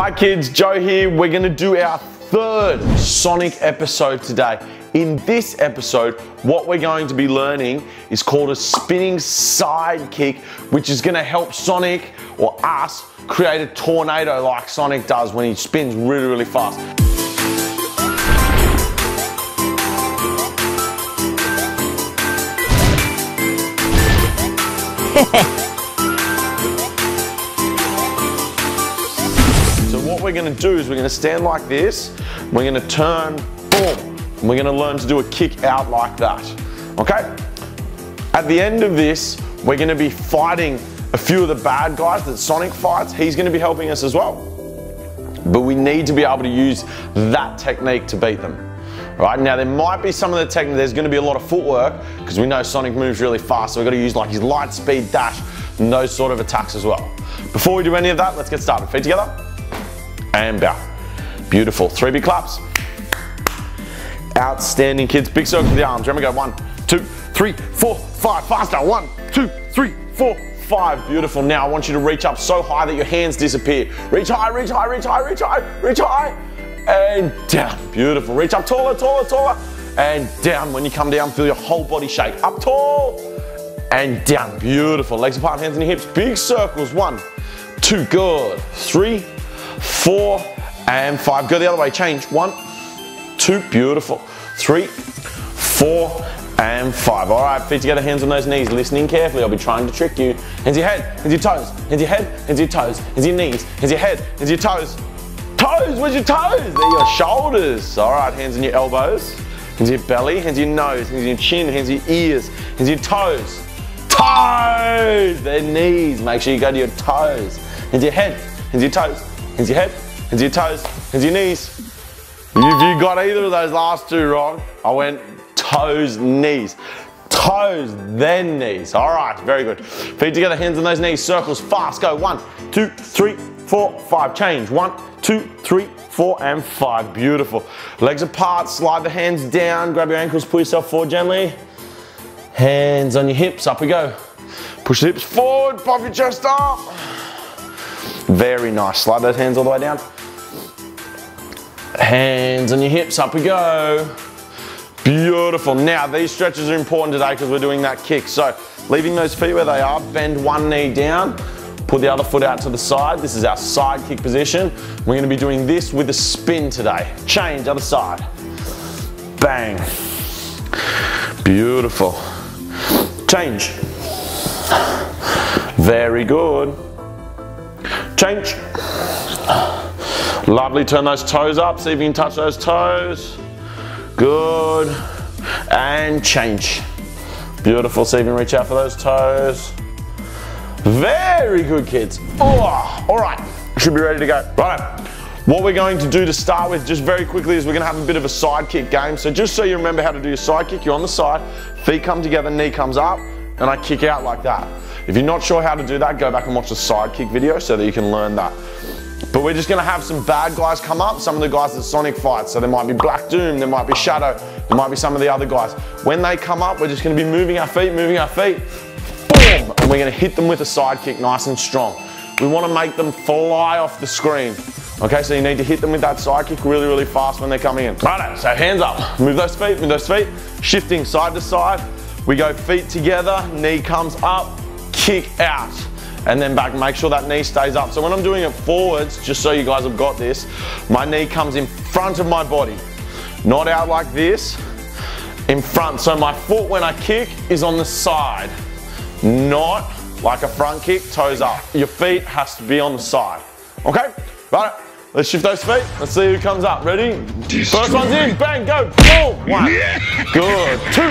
Hi kids, Joe here. We're gonna do our third Sonic episode today. In this episode, what we're going to be learning is called a spinning sidekick, which is gonna help Sonic, or us, create a tornado like Sonic does when he spins really, really fast. So what we're gonna do is we're gonna stand like this, we're gonna turn, boom, and we're gonna learn to do a kick out like that, okay? At the end of this, we're gonna be fighting a few of the bad guys that Sonic fights. He's gonna be helping us as well. But we need to be able to use that technique to beat them. Right, now there might be some of the technique, there's gonna be a lot of footwork, because we know Sonic moves really fast, so we've got to use like his light speed dash and those sort of attacks as well. Before we do any of that, let's get started. Feet together, and bow. Beautiful, 3 big claps. Outstanding kids, big circle with the arms. Remember, go 1, 2, 3, 4, 5, faster. 1, 2, 3, 4, 5, beautiful. Now I want you to reach up so high that your hands disappear. Reach high, reach high, reach high, reach high, reach high, and down, beautiful. Reach up taller, taller, taller, and down. When you come down, feel your whole body shake. Up tall, and down, beautiful. Legs apart, hands in your hips, big circles. 1, 2, good. 3, 4, and 5. Go the other way, change. 1, 2, beautiful. 3, 4, and 5. All right, feet together, hands on those knees. Listening carefully, I'll be trying to trick you. Hands your head, hands your toes, hands your head, hands your toes, hands your knees, hands your head, hands your toes. Toes, where's your toes? They're your shoulders. All right, hands on your elbows, hands your belly, hands your nose, hands your chin, hands your ears, hands your toes. Toes, their knees. Make sure you go to your toes. Hands your head, hands your toes, hands your head, hands your toes, hands your knees. If you got either of those last two wrong, I went toes, knees. Toes, then knees. All right, very good. Feet together, hands on those knees, circles, fast. Go 1, 2, 3, 4, 5. Change. 1, 2, 3, 4, and 5. Beautiful. Legs apart, slide the hands down, grab your ankles, pull yourself forward gently. Hands on your hips, up we go. Push the hips forward, pop your chest up. Very nice. Slide those hands all the way down. Hands on your hips, up we go. Beautiful. Now these stretches are important today because we're doing that kick. So leaving those feet where they are, bend one knee down, put the other foot out to the side. This is our side kick position. We're going to be doing this with a spin today. Change, other side. Bang. Beautiful. Change. Very good. Change. Lovely, turn those toes up, see if you can touch those toes. Good, and change. Beautiful, see if you can reach out for those toes. Very good, kids. Oh, all right, should be ready to go. Right, what we're going to do to start with, just very quickly, is we're gonna have a bit of a side kick game. So just so you remember how to do your side kick, you're on the side, feet come together, knee comes up, and I kick out like that. If you're not sure how to do that, go back and watch the side kick video so that you can learn that. But we're just gonna have some bad guys come up, some of the guys that Sonic fights. So there might be Black Doom, there might be Shadow, there might be some of the other guys. When they come up, we're just gonna be moving our feet, boom, and we're gonna hit them with a side kick nice and strong. We wanna make them fly off the screen. Okay, so you need to hit them with that side kick really, really fast when they're coming in. Righto, so hands up, move those feet, shifting side to side. We go feet together, knee comes up, kick out. And then back, make sure that knee stays up. So when I'm doing it forwards, just so you guys have got this, my knee comes in front of my body, not out like this, in front. So my foot when I kick is on the side, not like a front kick, toes up. Your feet has to be on the side, okay? Right, let's shift those feet. Let's see who comes up, ready? First one's in, bang, go, boom, 1, good, 2,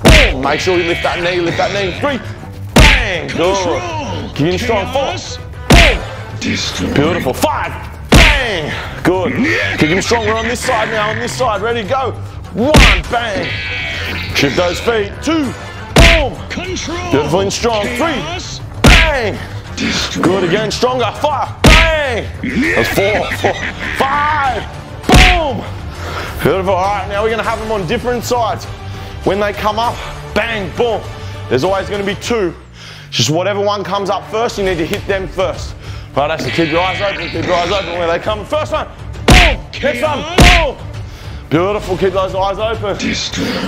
boom. Make sure you lift that knee, 3, bang, good. Keep in strong, 4, boom. Beautiful, 5, bang, good. Keep him stronger on this side now, on this side, ready, go. 1, bang. Shift those feet, 2, boom. Beautiful and strong, 3, bang. Good again, stronger, 5, bang. That's 4, 5, boom. Beautiful, all right, now we're gonna have them on different sides. When they come up, bang, boom. There's always gonna be 2. Just whatever one comes up first, you need to hit them first. Right, actually, keep your eyes open, where they come. First one, boom! Next one, boom! Beautiful, keep those eyes open.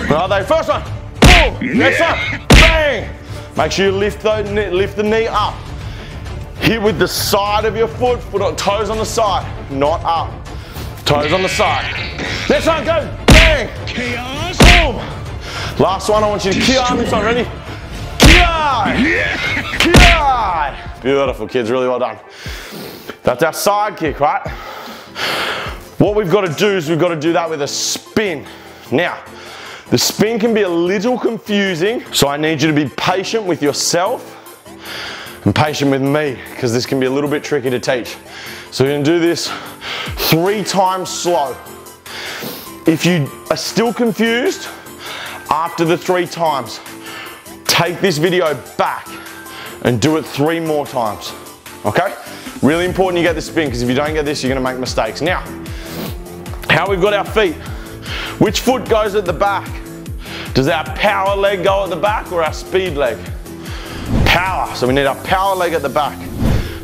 Where are they? First one, boom! Next one, bang! Make sure you lift the knee up. Hit with the side of your foot, toes on the side, not up. Toes on the side. Next one, go, bang! Boom! Last one, I want you to ki-arm this one, ready? Ki-ai! Ki-ai! Beautiful, kids, really well done. That's our side kick, right? What we've got to do is we've got to do that with a spin. Now, the spin can be a little confusing, so I need you to be patient with yourself and patient with me, because this can be a little bit tricky to teach. So we're going to do this 3 times slow. If you are still confused after the 3 times, take this video back and do it 3 more times, okay? Really important you get the spin, because if you don't get this, you're going to make mistakes. Now, how we've got our feet. Which foot goes at the back? Does our power leg go at the back or our speed leg? Power, so we need our power leg at the back.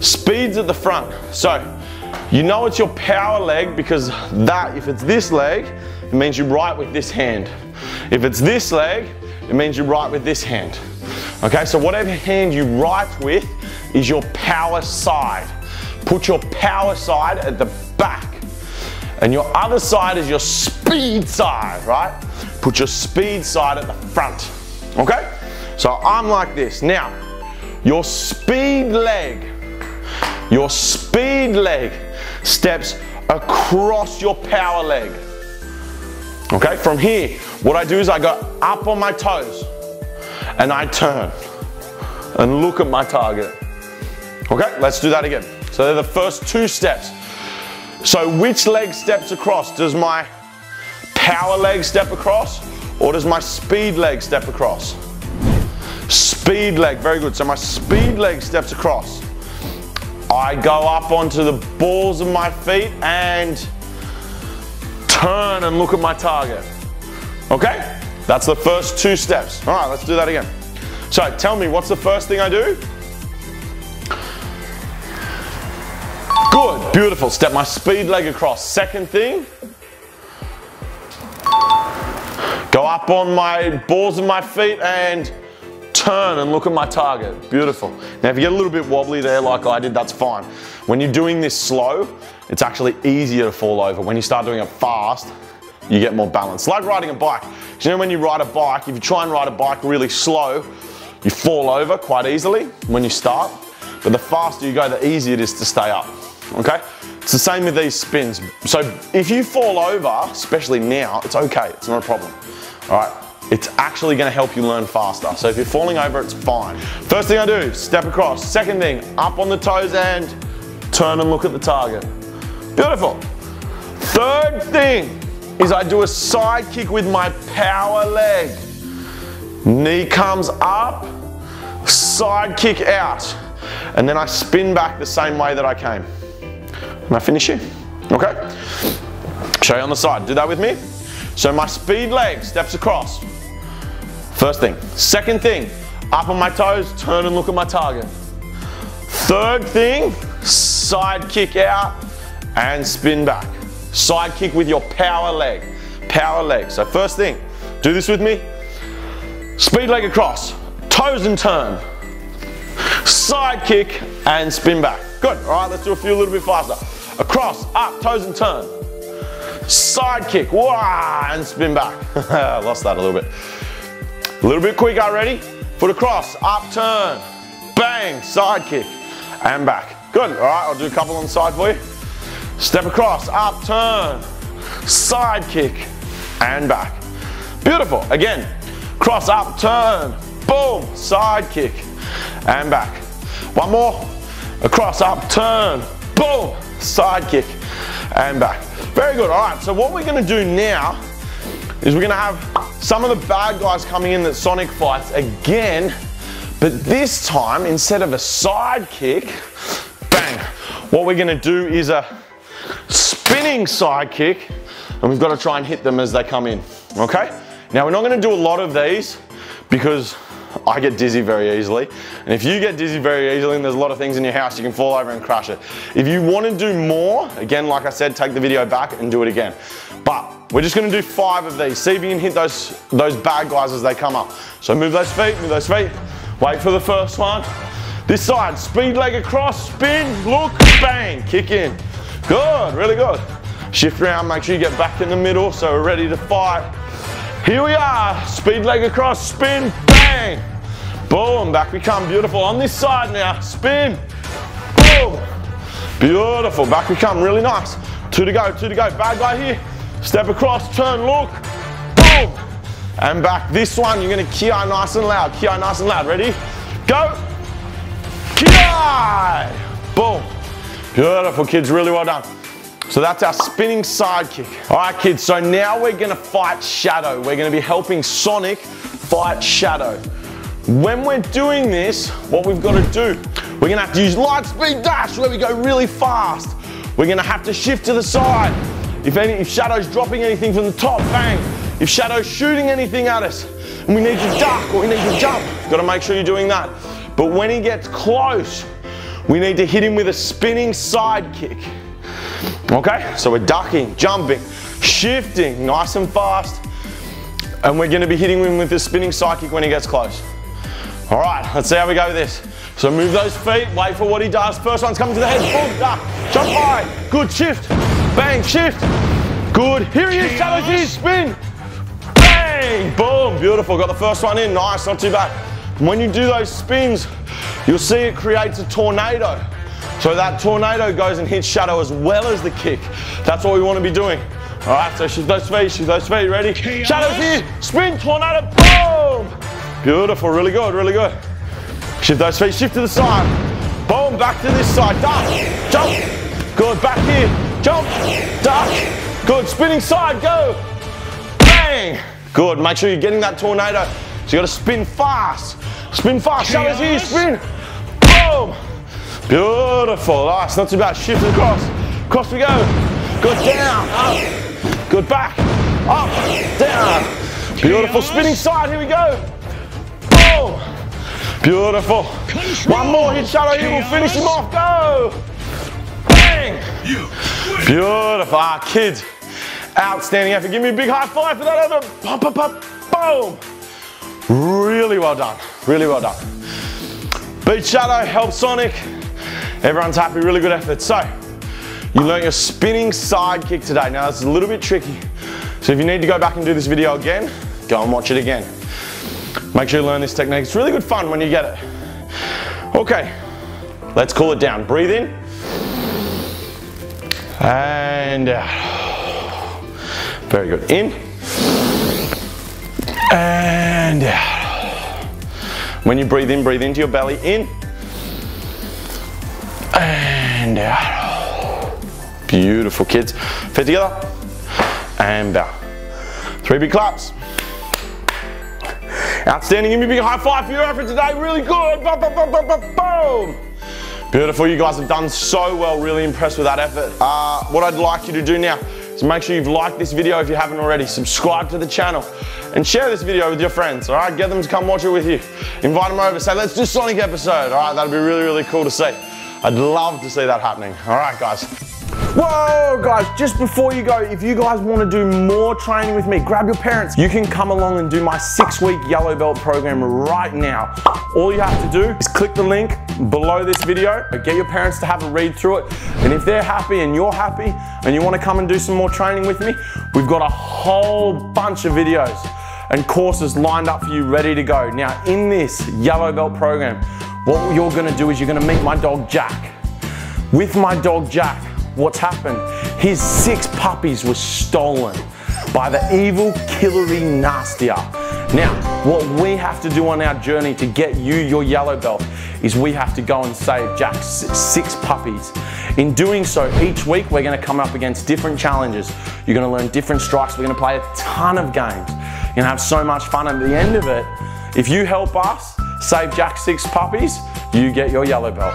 Speed's at the front. So, you know it's your power leg because that, if it's this leg, it means you write with this hand. If it's this leg, it means you write with this hand. Okay, so whatever hand you write with is your power side. Put your power side at the back. And your other side is your speed side, right? Put your speed side at the front, okay? So I'm like this. Now, your speed leg steps across your power leg. Okay, from here, what I do is I go up on my toes and I turn and look at my target. Okay, let's do that again. So they're the first 2 steps. So which leg steps across? Does my power leg step across or does my speed leg step across? Speed leg, very good. So my speed leg steps across. I go up onto the balls of my feet and turn and look at my target. Okay? That's the first 2 steps. All right, let's do that again. So tell me, what's the first thing I do? Good, beautiful. Step my speed leg across. Second thing, go up on my balls of my feet and turn and look at my target. Beautiful. Now if you get a little bit wobbly there like I did, that's fine. When you're doing this slow, it's actually easier to fall over. When you start doing it fast, you get more balance. Like riding a bike. You know when you ride a bike, if you try and ride a bike really slow, you fall over quite easily when you start. But the faster you go, the easier it is to stay up. Okay? It's the same with these spins. So if you fall over, especially now, it's okay, it's not a problem. All right? It's actually gonna help you learn faster. So if you're falling over, it's fine. First thing I do, step across. Second thing, up on the toes and turn and look at the target. Beautiful. Third thing is I do a side kick with my power leg. Knee comes up, side kick out. And then I spin back the same way that I came. And I finish here, okay? Show you on the side, do that with me. So my speed leg steps across. First thing. Second thing, up on my toes, turn and look at my target. Third thing, side kick out and spin back. Side kick with your power leg. Power leg. So first thing, do this with me. Speed leg across, toes and turn. Side kick and spin back. Good, all right, let's do a few a little bit faster. Across, up, toes and turn. Side kick, wah, and spin back. I lost that a little bit. A little bit quicker, ready? Foot across, up, turn, bang, side kick, and back. Good, all right, I'll do a couple on the side for you. Step across, up, turn, side kick, and back. Beautiful, again, cross, up, turn, boom, side kick, and back. One more, across, up, turn, boom, side kick, and back. Very good, all right, so what we're gonna do now is we're gonna have some of the bad guys coming in that Sonic fights again, but this time, instead of a side kick, bang, what we're gonna do is a spinning side kick, and we've gotta try and hit them as they come in, okay? Now, we're not gonna do a lot of these because I get dizzy very easily. And if you get dizzy very easily and there's a lot of things in your house, you can fall over and crush it. If you want to do more, again, like I said, take the video back and do it again. But we're just going to do 5 of these. See if you can hit those bad guys as they come up. So move those feet, move those feet. Wait for the first one. This side, speed leg across, spin, look, bang, kick in. Good, really good. Shift around, make sure you get back in the middle so we're ready to fight. Here we are, speed leg across, spin, bang. Boom, back we come, beautiful. On this side now, spin, boom. Beautiful, back we come, really nice. 2 to go, 2 to go. Bad guy here, step across, turn, look, boom. And back. This one, you're gonna ki nice and loud, ki nice and loud. Ready? Go. Ki. Boom. Beautiful, kids, really well done. So that's our spinning side kick. All right, kids, so now we're gonna fight Shadow. We're gonna be helping Sonic fight Shadow. When we're doing this, what we've gotta do, we're gonna have to use light speed dash where we go really fast. We're gonna have to shift to the side. If Shadow's dropping anything from the top, bang. If Shadow's shooting anything at us, and we need to duck or we need to jump, gotta make sure you're doing that. But when he gets close, we need to hit him with a spinning side kick. Okay, so we're ducking, jumping, shifting, nice and fast. And we're gonna be hitting him with a spinning side kick when he gets close. All right, let's see how we go with this. So move those feet, wait for what he does. First one's coming to the head, boom, duck, jump high, good, shift, bang, shift, good. Here he is, Shadows here, spin, bang, boom, beautiful. Got the first one in, nice, not too bad. When you do those spins, you'll see it creates a tornado. So that tornado goes and hits Shadow as well as the kick. That's what we want to be doing. All right, so shift those feet, ready? Shadow's here, spin, tornado, boom! Beautiful, really good, really good. Shift those feet, shift to the side. Boom, back to this side, duck, jump. Good, back here, jump, duck. Good, spinning side, go. Bang! Good, make sure you're getting that tornado. So you gotta spin fast. Spin fast, Shadow's here, spin. Boom! Beautiful, nice, not too bad. Shift across. Across we go. Good, down, up. Good, back, up, down. Beautiful, spinning side, here we go. Boom. Beautiful. One more, hit Shadow here, we'll finish him off, go. Bang. Beautiful, kids. Outstanding effort. Give me a big high five for that effort. Pop, pop, pop, boom. Really well done, really well done. Beat Shadow, help Sonic. Everyone's happy, really good effort. So, you learnt your spinning side kick today. Now, this is a little bit tricky. So if you need to go back and do this video again, go and watch it again. Make sure you learn this technique. It's really good fun when you get it. Okay, let's cool it down. Breathe in. And out. Very good. In. And out. When you breathe into your belly. In. And out. Beautiful, kids. Feet together. And bow. 3 big claps. Outstanding. Give me a big high five for your effort today. Really good. Boom. Beautiful. You guys have done so well. Really impressed with that effort. What I'd like you to do now is make sure you've liked this video if you haven't already. Subscribe to the channel and share this video with your friends. All right, get them to come watch it with you. Invite them over. Say, let's do Sonic episode. All right, that'd be really, really cool to see. I'd love to see that happening. All right, guys. Whoa, guys, just before you go, if you guys want to do more training with me, grab your parents. You can come along and do my 6-week yellow belt program right now. All you have to do is click the link below this video, get your parents to have a read through it. And if they're happy and you're happy and you want to come and do some more training with me, we've got a whole bunch of videos and courses lined up for you ready to go. Now, in this yellow belt program, what you're going to do is you're going to meet my dog Jack. With my dog Jack, what's happened? His 6 puppies were stolen by the evil Killery Nastier. Now, what we have to do on our journey to get you your yellow belt is we have to go and save Jack's 6 puppies. In doing so, each week we're going to come up against different challenges. You're going to learn different strikes. We're going to play a ton of games. You're going to have so much fun. And at the end of it, if you help us save Jack's 6 puppies, you get your yellow belt.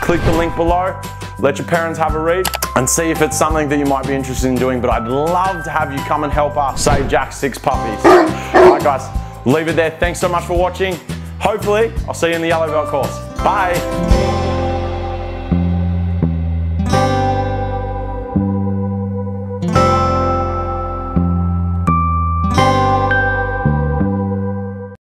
Click the link below. Let your parents have a read and see if it's something that you might be interested in doing, but I'd love to have you come and help us save Jack's 6 puppies. All right, guys, leave it there. Thanks so much for watching. Hopefully, I'll see you in the yellow belt course. Bye.